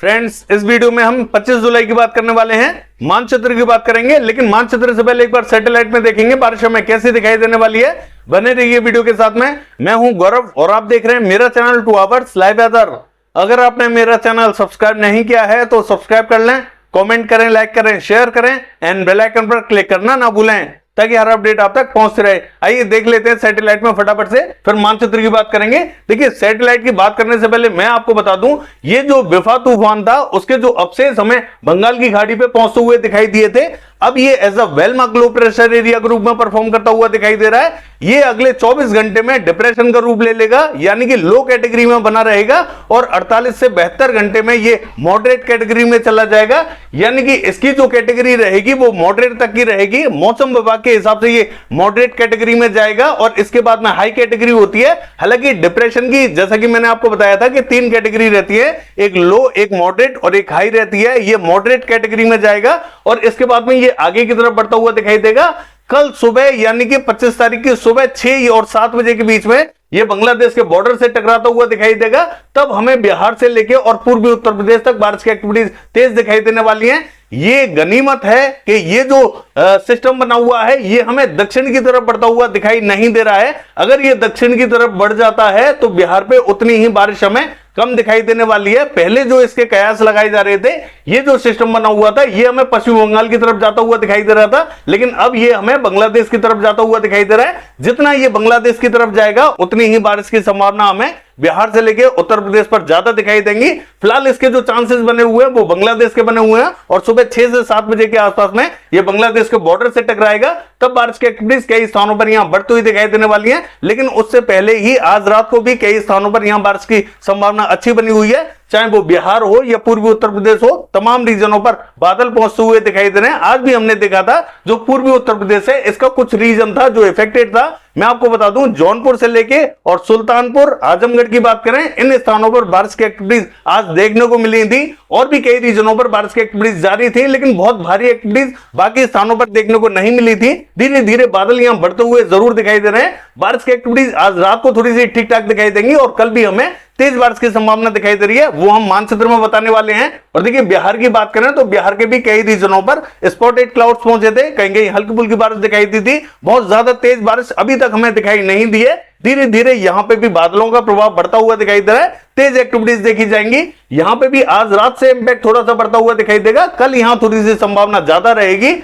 Friends, इस video में हम 25 जुलाई की बात करने वाले हैं। मानचित्र की बात करेंगे, लेकिन मानचित्र से पहले एक बार सैटेलाइट में देखेंगे बारिश हमें कैसी दिखाई देने वाली है। बने रहिए वीडियो के साथ में। मैं हूं गौरव और आप देख रहे हैं मेरा चैनल 2 आवर्स लाइव वेदर। अगर आपने मेरा चैनल सब्सक्राइब नहीं किया है तो सब्सक्राइब कर लें, कमेंट करें, लाइक करें, शेयर करें एंड बेल आइकन पर क्लिक करना ना भूलें ताकि हर अपडेट आप तक पहुंचते रहे। आइए देख लेते हैं सैटेलाइट में फटाफट से, फिर मानचित्र की बात करेंगे। देखिए, सैटेलाइट की बात करने से पहले मैं आपको बता दूं, ये जो बिफा तूफान था उसके जो अवशेष हमें बंगाल की खाड़ी पे पहुंचते हुए दिखाई दिए थे, अब ये as a well mark low pressure area के रूप में परफॉर्म करता हुआ दिखाई दे रहा है। ये अगले 24 घंटे में डिप्रेशन का रूप ले लेगा, यानी कि लो कैटेगरी में बना रहेगा और 48 से 72 घंटे में ये मॉडरेट कैटेगरी में चला जाएगा, यानी कि इसकी जो कैटेगरी रहेगी वो मॉडरेट तक की रहेगी। मौसम विभाग के हिसाब से ये मॉडरेट कैटेगरी में जाएगा और इसके बाद में हाई कैटेगरी होती है। हालांकि डिप्रेशन की, जैसा कि मैंने आपको बताया था कि 3 कैटेगरी रहती है, एक लो, एक मॉडरेट और एक हाई रहती है। ये मॉडरेट कैटेगरी में जाएगा और इसके बाद में ये आगे की तरफ बढ़ता हुआ दिखाई देगा। कल सुबह यानी कि 25 तारीख की सुबह 6 और 7 बजे के बीच में ये बांग्लादेश के बॉर्डर से टकराता हुआ दिखाई देगा। तब हमें बिहार से लेके और पूर्वी उत्तर प्रदेश तक बारिश की एक्टिविटीज तेज दिखाई देने वाली हैं। ये गनीमत है कि ये जो सिस्टम बना हुआ है ये हमें दक्षिण की तरफ बढ़ता हुआ दिखाई नहीं दे रहा है। अगर ये दक्षिण की तरफ बढ़ जाता है तो बिहार पे उतनी ही बारिश हमें कम दिखाई देने वाली है। पहले जो इसके कयास लगाए जा रहे थे, ये जो सिस्टम बना हुआ था ये हमें पश्चिम बंगाल की तरफ जाता हुआ दिखाई दे रहा था, लेकिन अब ये हमें बांग्लादेश की तरफ जाता हुआ दिखाई दे रहा है। जितना ये बांग्लादेश की तरफ जाएगा उतनी ही बारिश की संभावना हमें बिहार से लेके उत्तर प्रदेश पर ज्यादा दिखाई देंगी। फिलहाल इसके जो चांसेस बने हुए हैं वो बांग्लादेश के बने हुए हैं और सुबह 6 से 7 बजे के आसपास में ये बांग्लादेश के बॉर्डर से टकराएगा। तब बारिश की एक्टिविटीज कई स्थानों पर यहां बढ़ती हुई दिखाई देने वाली है, लेकिन उससे पहले ही आज रात को भी कई स्थानों पर यहां बारिश की संभावना अच्छी बनी हुई है। चाहे वो बिहार हो या पूर्वी उत्तर प्रदेश हो, तमाम रीजनों पर बादल पहुंचते हुए दिखाई दे रहे हैं। आज भी हमने देखा था जो पूर्वी उत्तर प्रदेश है इसका कुछ रीजन था जो इफेक्टेड था। मैं आपको बता दूं, जौनपुर से लेके और सुल्तानपुर, आजमगढ़ की बात करें, इन स्थानों पर बारिश की एक्टिविटीज आज देखने को मिली थी और भी कई रीजनों पर बारिश की एक्टिविटीज जारी थी, लेकिन बहुत भारी एक्टिविटीज बाकी स्थानों पर देखने को नहीं मिली थी। धीरे धीरे बादल यहां बढ़ते हुए जरूर दिखाई दे रहे हैं। बारिश की एक्टिविटीज आज रात को थोड़ी सी ठीक ठाक दिखाई देंगी और कल भी हमें तेज बारिश की संभावना दिखाई दे रही है, वो हम मानचित्र में बताने वाले हैं। और देखिए, बिहार की बात करें तो बिहार के भी कई रीजनों पर स्पॉटेड क्लाउड्स पहुंचे थे, कहीं कहीं हल्की फुल्की बारिश दिखाई दी थी। बहुत ज्यादा तेज बारिश अभी तक हमें दिखाई नहीं दी है। धीरे धीरे यहां पे भी बादलों का प्रभाव बढ़ता हुआ दिखाई दे रहा है, तेज एक्टिविटीज देखी जाएंगी। यहां पे भी आज रात से इंपैक्ट थोड़ा सा बढ़ता हुआ दिखाई देगा, कल यहां थोड़ी सी संभावना ज्यादा रहेगी।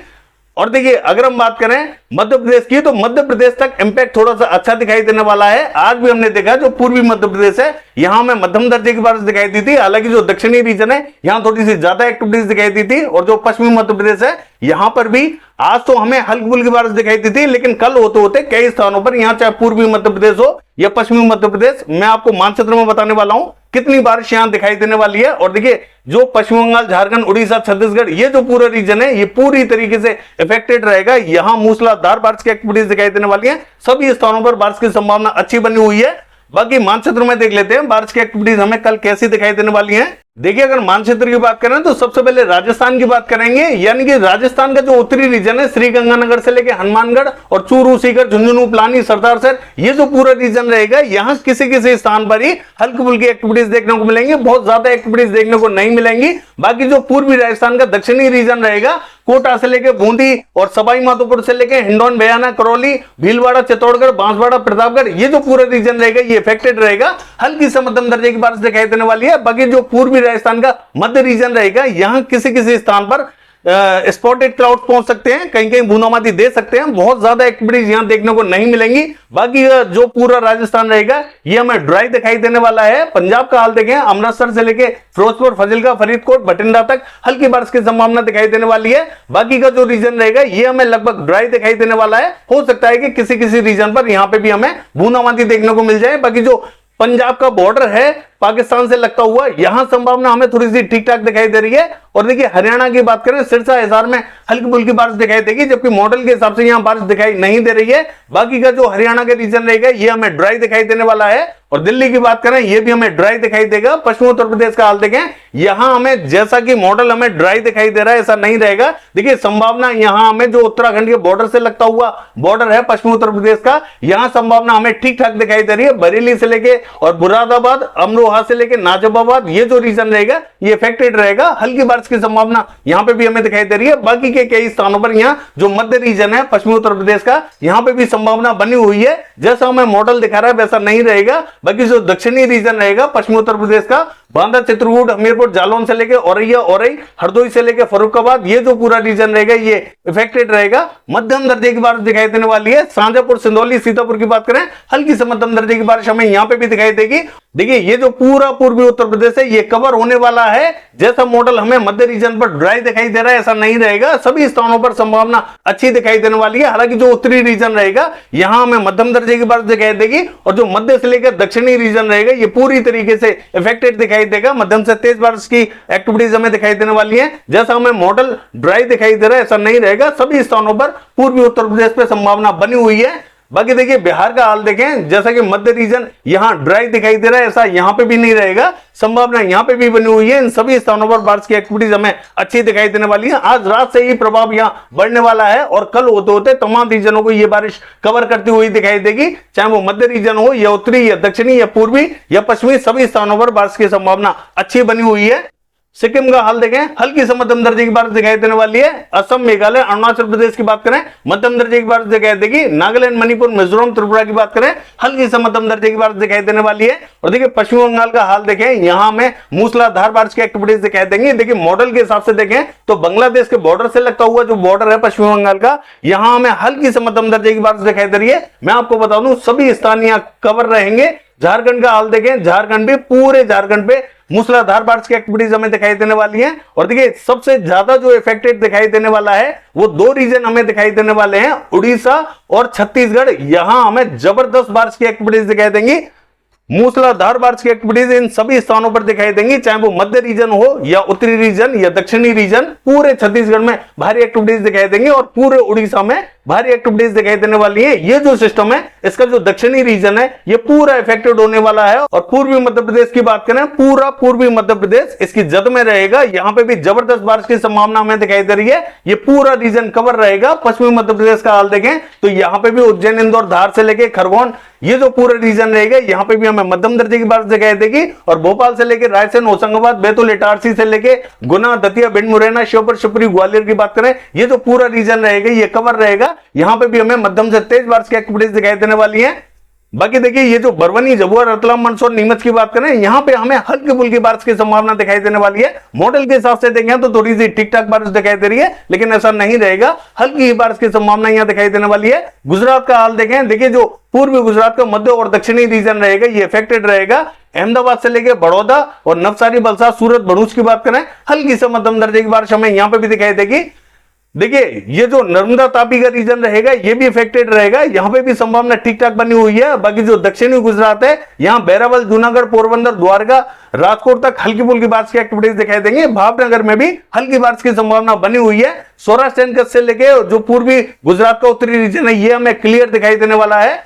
और देखिए, अगर हम बात करें मध्य प्रदेश की तो मध्य प्रदेश तक इंपैक्ट थोड़ा सा अच्छा दिखाई देने वाला है। आज भी हमने देखा जो पूर्वी मध्य प्रदेश है यहां में मध्यम दर्जे की बारिश दिखाई दी थी। हालांकि जो दक्षिणी रीजन है यहां थोड़ी सी ज्यादा एक्टिविटीज दिखाई दी थी और जो पश्चिमी मध्य प्रदेश है यहां पर भी आज तो हमें हल्की फुल्की बारिश दिखाई दी थी, लेकिन कल होते होते कई स्थानों पर यहां चाहे पूर्वी मध्य प्रदेश हो या पश्चिमी मध्य प्रदेश, मैं आपको मानचित्र में बताने वाला हूं कितनी बारिश यहां दिखाई देने वाली है। और देखिए, जो पश्चिम बंगाल, झारखंड, उड़ीसा, छत्तीसगढ़, ये जो पूरा रीजन है ये पूरी तरीके से इफेक्टेड रहेगा। यहां मूसलाधार बारिश की एक्टिविटीज दिखाई देने वाली है। सभी स्थानों पर बारिश की संभावना अच्छी बनी हुई है। बाकी मानचित्र में देख लेते हैं बारिश की एक्टिविटीज हमें कल कैसी दिखाई देने वाली है। देखिए, अगर मानचित्र की बात करें तो सबसे पहले राजस्थान की बात करेंगे, यानी कि राजस्थान का जो उत्तरी रीजन है, श्रीगंगानगर से लेकर हनुमानगढ़ और चूरू, सीकर, झुंझुनू, प्लानी, सरदारसर, ये जो पूरा रीजन रहेगा यहां किसी किसी स्थान पर ही हल्की फुल्की एक्टिविटीज देखने को मिलेंगी, बहुत ज्यादा एक्टिविटीज देखने को नहीं मिलेंगी। बाकी जो पूर्वी राजस्थान का दक्षिणी रीजन रहेगा, कोटा से लेकर बूंदी और सवाई माधोपुर से लेकर हिंडौन, बयाना, करौली, भीलवाड़ा, चित्तौड़गढ़, बांसवाड़ा, प्रतापगढ़, ये जो पूरा रीजन रहेगा ये इफेक्टेड रहेगा। हल्की से मध्यम दर्जे की बारिश दिखाई देने वाली है। बाकी जो पूर्वी राजस्थान का मध्य रीजन रहेगा यहां किसी किसी स्थान पर स्पॉटेड क्लाउड पहुंच सकते हैं, कहीं कहीं बूंदाबांदी दे सकते हैं। बहुत ज्यादा एक्टिविटीज यहां देखने को नहीं मिलेंगी। बाकी जो पूरा राजस्थान रहेगा ये हमें ड्राई दिखाई देने वाला है। पंजाब का हाल देखें, अमृतसर से लेके फिरोजपुर, फजिल्का, फरीदकोट, बठिंडा तक हल्की बारिश की संभावना दिखाई देने वाली है। बाकी का जो रीजन रहेगा ये हमें लगभग ड्राई दिखाई देने वाला है। हो सकता है कि किसी किसी रीजन पर यहां पे भी हमें बूंदाबांदी देखने को मिल जाए। बाकी जो पंजाब का बॉर्डर है पाकिस्तान से लगता हुआ, यहां संभावना हमें थोड़ी सी ठीक ठाक दिखाई दे रही है। और देखिए, हरियाणा की बात करें, सिरसा, हिसार में हल्की फुल्की बारिश दिखाई देगी, जबकि मॉडल के हिसाब से यहां बारिश दिखाई नहीं दे रही है। बाकी का जो हरियाणा का रीजन रहेगा ये हमें ड्राई दिखाई देने वाला है। और दिल्ली की बात करें ये भी हमें ड्राई दिखाई देगा। पश्चिमी उत्तर प्रदेश का हाल देखें, यहां हमें जैसा कि मॉडल हमें ड्राई दिखाई दे रहा है ऐसा नहीं रहेगा। देखिए, संभावना यहां हमें जो उत्तराखंड के बॉर्डर से लगता हुआ बॉर्डर है पश्चिमी उत्तर प्रदेश का, यहां संभावना हमें ठीक ठाक दिखाई दे रही है। बरेली से लेके और मुरादाबाद, अमरोहा, अमरोहा से लेकर नाजिबाबाद ये जो रीजन रहेगा ये इफेक्टेड रहेगा, हल्की बारिश की संभावना यहाँ पे भी हमें दिखाई दे रही है। बाकी के कई स्थानों पर यहाँ जो मध्य रीजन है पश्चिमी उत्तर प्रदेश का, यहाँ पे भी संभावना बनी हुई है। जैसा हमें मॉडल दिखा रहा है वैसा नहीं रहेगा। बाकी जो दक्षिणी रीजन रहेगा पश्चिमी उत्तर प्रदेश का, बांदा, चित्रकूट, हमीरपुर, जालौन से लेकर औरैया, औरई, हरदोई से लेकर फर्रुखाबाद ये जो पूरा रीजन रहेगा ये इफेक्टेड रहेगा। मध्यम दर्जे की बारिश दिखाई देने वाली है। शाजापुर, सिंदौली, सीतापुर की बात करें, हल्की से मध्यम दर्जे की बारिश हमें यहाँ पे भी दिखाई देगी। देखिए ये जो पूरा पूर्वी उत्तर प्रदेश है ये कवर होने वाला है। जैसा मॉडल हमें मध्य रीजन पर ड्राई दिखाई दे रहा है ऐसा नहीं रहेगा, सभी स्थानों पर संभावना अच्छी दिखाई देने वाली है। हालांकि जो उत्तरी रीजन रहेगा यहां हमें मध्यम दर्जे की बारिश दिखाई देगी, और जो मध्य से लेकर दक्षिणी रीजन रहेगा ये पूरी तरीके से इफेक्टेड दिखाई देगा। मध्यम से तेज बारिश की एक्टिविटीज हमें दिखाई देने वाली है। जैसा हमें मॉडल ड्राई दिखाई दे रहा है ऐसा नहीं रहेगा, सभी स्थानों पर पूर्वी उत्तर प्रदेश पे संभावना बनी हुई है। बाकी देखिए बिहार का हाल देखें, जैसा कि मध्य रीजन यहां ड्राई दिखाई दे रहा है ऐसा यहां पे भी नहीं रहेगा, संभावना यहां पे भी बनी हुई है। इन सभी स्थानों पर बारिश की एक्टिविटीज हमें अच्छी दिखाई देने वाली है। आज रात से ही प्रभाव यहां बढ़ने वाला है और कल होते होते तमाम रीजनों को यह बारिश कवर करती हुई दिखाई देगी, चाहे वो मध्य रीजन हो या उत्तरी या दक्षिणी या पूर्वी या पश्चिमी, सभी स्थानों पर बारिश की संभावना अच्छी बनी हुई है। सिक्किम का हाल देखें, हल्की से मध्यम दर्जे की बारिश दिखाई देने वाली है। असम, मेघालय, अरुणाचल प्रदेश की बात करें मध्यम दर्जे की बारिश दिखाई देगी। नागालैंड, मणिपुर, मिजोरम, त्रिपुरा की बात करें हल्की से मध्यम दर्जे की बारिश दिखाई देने वाली है। और देखिए पश्चिम बंगाल का हाल देखें, यहां में मूसलाधार बारिश की एक्टिविटीज दिखाई देंगी। देखिए मॉडल के हिसाब से देखें तो बांग्लादेश के बॉर्डर से लगता हुआ जो बॉर्डर है पश्चिम बंगाल का, यहां हमें हल्की से मध्यम दर्जे की बारिश दिखाई दे रही है। मैं आपको बता दूं सभी स्थान यहां कवर रहेंगे। झारखंड का हाल देखें, झारखंड भी पूरे झारखंड पे मूसलाधार बारिश की एक्टिविटीज हमें दिखाई देने वाली है। और देखिए सबसे ज्यादा जो इफेक्टेड दिखाई देने वाला है वो दो रीजन हमें दिखाई देने वाले हैं, उड़ीसा और छत्तीसगढ़। यहां हमें जबरदस्त बारिश की एक्टिविटीज दिखाई देंगी। मूसलाधार बारिश की एक्टिविटीज इन सभी स्थानों पर दिखाई देंगी, चाहे वो मध्य रीजन हो या उत्तरी रीजन या दक्षिणी रीजन। पूरे छत्तीसगढ़ में भारी एक्टिविटीज दिखाई देंगी और पूरे उड़ीसा में भारी एक्टिविटीज दिखाई देने वाली है। ये जो सिस्टम है इसका जो दक्षिणी रीजन है ये पूरा इफेक्टेड होने वाला है। और पूर्वी मध्य प्रदेश की बात करें, पूरा पूर्वी मध्य प्रदेश इसकी जद में रहेगा। यहां पे भी जबरदस्त बारिश की संभावना हमें दिखाई दे रही है। ये पूरा रीजन कवर रहेगा। पश्चिमी मध्य प्रदेश का हाल देखें तो यहां पे भी उज्जैन, इंदौर, धार से लेकर खरगोन ये जो पूरा रीजन रहेगा यहां पे भी हमें मध्यम दर्जे की बारिश दिखाई देगी। और भोपाल से लेकर रायसेन, होशंगाबाद, बैतूल, इटारसी से लेकर गुना, दतिया, भिंड, मुरैना, श्योपुर, शिवपुरी, ग्वालियर की बात करें, ये जो पूरा रीजन रहेगा ये कवर रहेगा। यहां पे भी हमें मध्यम से तेज बारिश की एक्टिविटीज दिखाई देने वाली है। बाकी देखिए ये जो बरवनी, झाबुआ, रतलाम, मंदसौर, नीमच की बात करें, यहां पे हमें हल्की फुल्की बारिश की संभावना दिखाई देने वाली है। मॉडल के हिसाब से देखें तो थोड़ी सी ठीक ठाक बारिश दिखाई दे रही है, लेकिन ऐसा नहीं रहेगा, हल्की बारिश की संभावना यहां दिखाई देने वाली है। गुजरात का हाल देखें, देखिए जो पूर्वी गुजरात का मध्य और दक्षिणी रीजन रहेगा ये इफेक्टेड रहेगा। अहमदाबाद से लेकर बड़ौदा और नवसारी, वलसाड, सूरत, भरूच की बात करें हल्की से मध्यम दर्जे की बारिश हमें यहां पे भी दिखाई देगी। देखिए ये जो नर्मदा तापी का रीजन रहेगा ये भी इफेक्टेड रहेगा, यहां पे भी संभावना ठीक ठाक बनी हुई है। बाकी जो दक्षिणी गुजरात है यहां बैरावल, जूनागढ़, पोरबंदर, द्वारका, राजकोट तक हल्की फुल्की बारिश की एक्टिविटीज दिखाई देंगे। भावनगर में भी हल्की बारिश की संभावना बनी हुई है। सौराष्ट्र से लेके जो पूर्वी गुजरात का उत्तरी रीजन है ये हमें क्लियर दिखाई देने वाला है।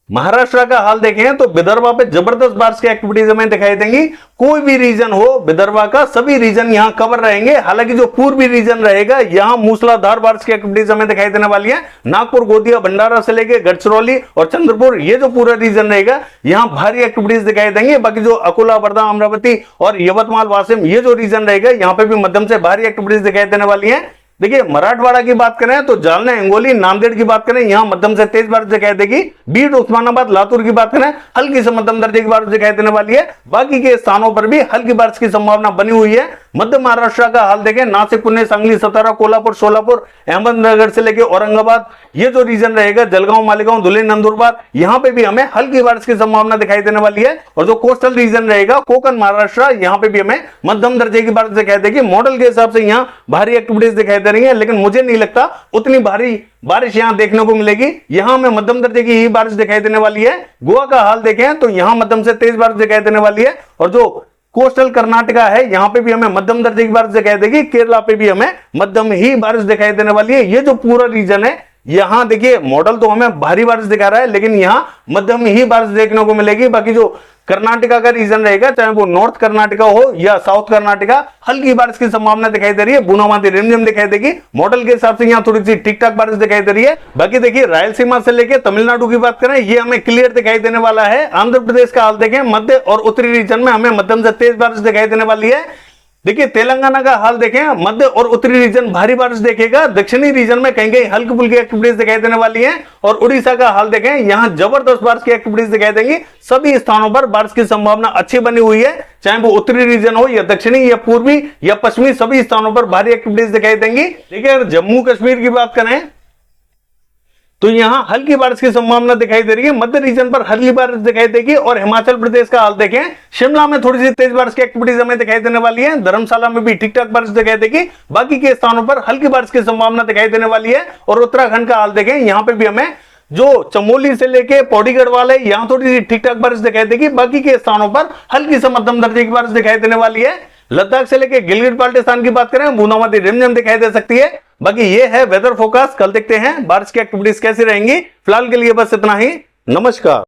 महाराष्ट्र का हाल देखें तो विदर्भा पे जबरदस्त बारिश की एक्टिविटीज हमें दिखाई देंगी। कोई भी रीजन हो विदर्भा का, सभी रीजन यहां कवर रहेंगे। हालांकि जो पूर्वी रीजन रहेगा यहां मूसलाधार बारिश की एक्टिविटीज हमें दिखाई देने वाली है। नागपुर, गोंदिया, भंडारा से लेके गढ़चिरौली और चंद्रपुर ये जो पूरा रीजन रहेगा यहां भारी एक्टिविटीज दिखाई देंगे। बाकी जो अकोला, वर्धा, अमरावती और यवतमाल, वाशिम ये जो रीजन रहेगा यहां पे भी मध्यम से भारी एक्टिविटीज दिखाई देने वाली है। देखिए मराठवाड़ा की बात करें तो जालना, हिंगोली, नांदेड़ की बात करें यहां मध्यम से तेज बारिश दिखाई देगी। बीड, उस्मानाबाद, लातूर की बात करें हल्की से मध्यम दर्जे की बारिश दिखाई देने वाली है। बाकी के स्थानों पर भी हल्की बारिश की संभावना बनी हुई है। मध्य महाराष्ट्र का हाल देखें, नासिक, पुणे, सांगली, सतारा, कोल्हापुर, सोलापुर, अहमदनगर से लेकर औरंगाबाद ये जो रीजन रहेगा, जलगांव, मालेगांव, धुले, नंदुरबार यहां पे भी हमें हल्की बारिश की संभावना दिखाई देने वाली है। और जो कोस्टल रीजन रहेगा, कोकण, महाराष्ट्र यहां पे भी हमें मध्यम दर्जे की बारिश दिखाई देगी। मॉडल के हिसाब से यहां भारी एक्टिविटीज दिखाई दे रही है, लेकिन मुझे नहीं लगता उतनी भारी बारिश यहां देखने को मिलेगी। यहां हमें मध्यम दर्जे की ही बारिश दिखाई देने वाली है। गोवा का हाल देखें तो यहां मध्यम से तेज बारिश दिखाई देने वाली है। और जो कोस्टल कर्नाटका है यहां पे भी हमें मध्यम दर्जे की बारिश दिखाई देगी। केरला पे भी हमें मध्यम ही बारिश दिखाई देने वाली है। ये जो पूरा रीजन है यहां देखिए मॉडल तो हमें भारी बारिश दिखा रहा है, लेकिन यहां मध्यम ही बारिश देखने को मिलेगी। बाकी जो कर्नाटका का रीजन रहेगा, चाहे वो नॉर्थ कर्नाटका हो या साउथ कर्नाटका, हल्की बारिश की संभावना दिखाई दे रही है, बूंदाबांदी रिमझिम दिखाई देगी। मॉडल के हिसाब से यहाँ थोड़ी सी ठीक ठाक बारिश दिखाई दे रही है। बाकी देखिए रायलसीमा से लेके तमिलनाडु की बात करें, ये हमें क्लियर दिखाई देने वाला है। आंध्र प्रदेश का हाल देखें, मध्य और उत्तरी रीजन में हमें मध्यम से तेज बारिश दिखाई देने वाली है। देखिए तेलंगाना का हाल देखें, मध्य और उत्तरी रीजन भारी बारिश देखेगा, दक्षिणी रीजन में कहीं कहीं हल्की फुल्की एक्टिविटीज दिखाई देने वाली है। और उड़ीसा का हाल देखें, यहां जबरदस्त बारिश की एक्टिविटीज दिखाई देंगी। सभी स्थानों पर बारिश की संभावना अच्छी बनी हुई है, चाहे वो उत्तरी रीजन हो या दक्षिणी या पूर्वी या पश्चिमी, सभी स्थानों पर भारी एक्टिविटीज दिखाई देंगी। देखिए अगर जम्मू कश्मीर की बात करें तो यहां हल्की बारिश की संभावना दिखाई दे रही है, मध्य रीजन पर हल्की बारिश दिखाई देगी। और हिमाचल प्रदेश का हाल देखें, शिमला में थोड़ी सी तेज बारिश की एक्टिविटीज हमें दिखाई देने वाली है, धर्मशाला में भी ठीक ठाक बारिश दिखाई देगी, बाकी के स्थानों पर हल्की बारिश की संभावना दिखाई देने वाली है। और उत्तराखंड का हाल देखें, यहां पे भी हमें जो चमोली से लेके पौड़ी गढ़वाल है, यहां थोड़ी सी ठीक ठाक बारिश दिखाई देगी, बाकी के स्थानों पर हल्की से मध्यम दर्जे की बारिश दिखाई देने वाली है। लद्दाख से लेके गिलगित बाल्टिस्तान की बात करें, बूंदाबांदी रिमझिम दिखाई दे सकती है। बाकी ये है वेदर फोरकास्ट, कल देखते हैं बारिश की एक्टिविटीज कैसी रहेंगी। फिलहाल के लिए बस इतना ही, नमस्कार।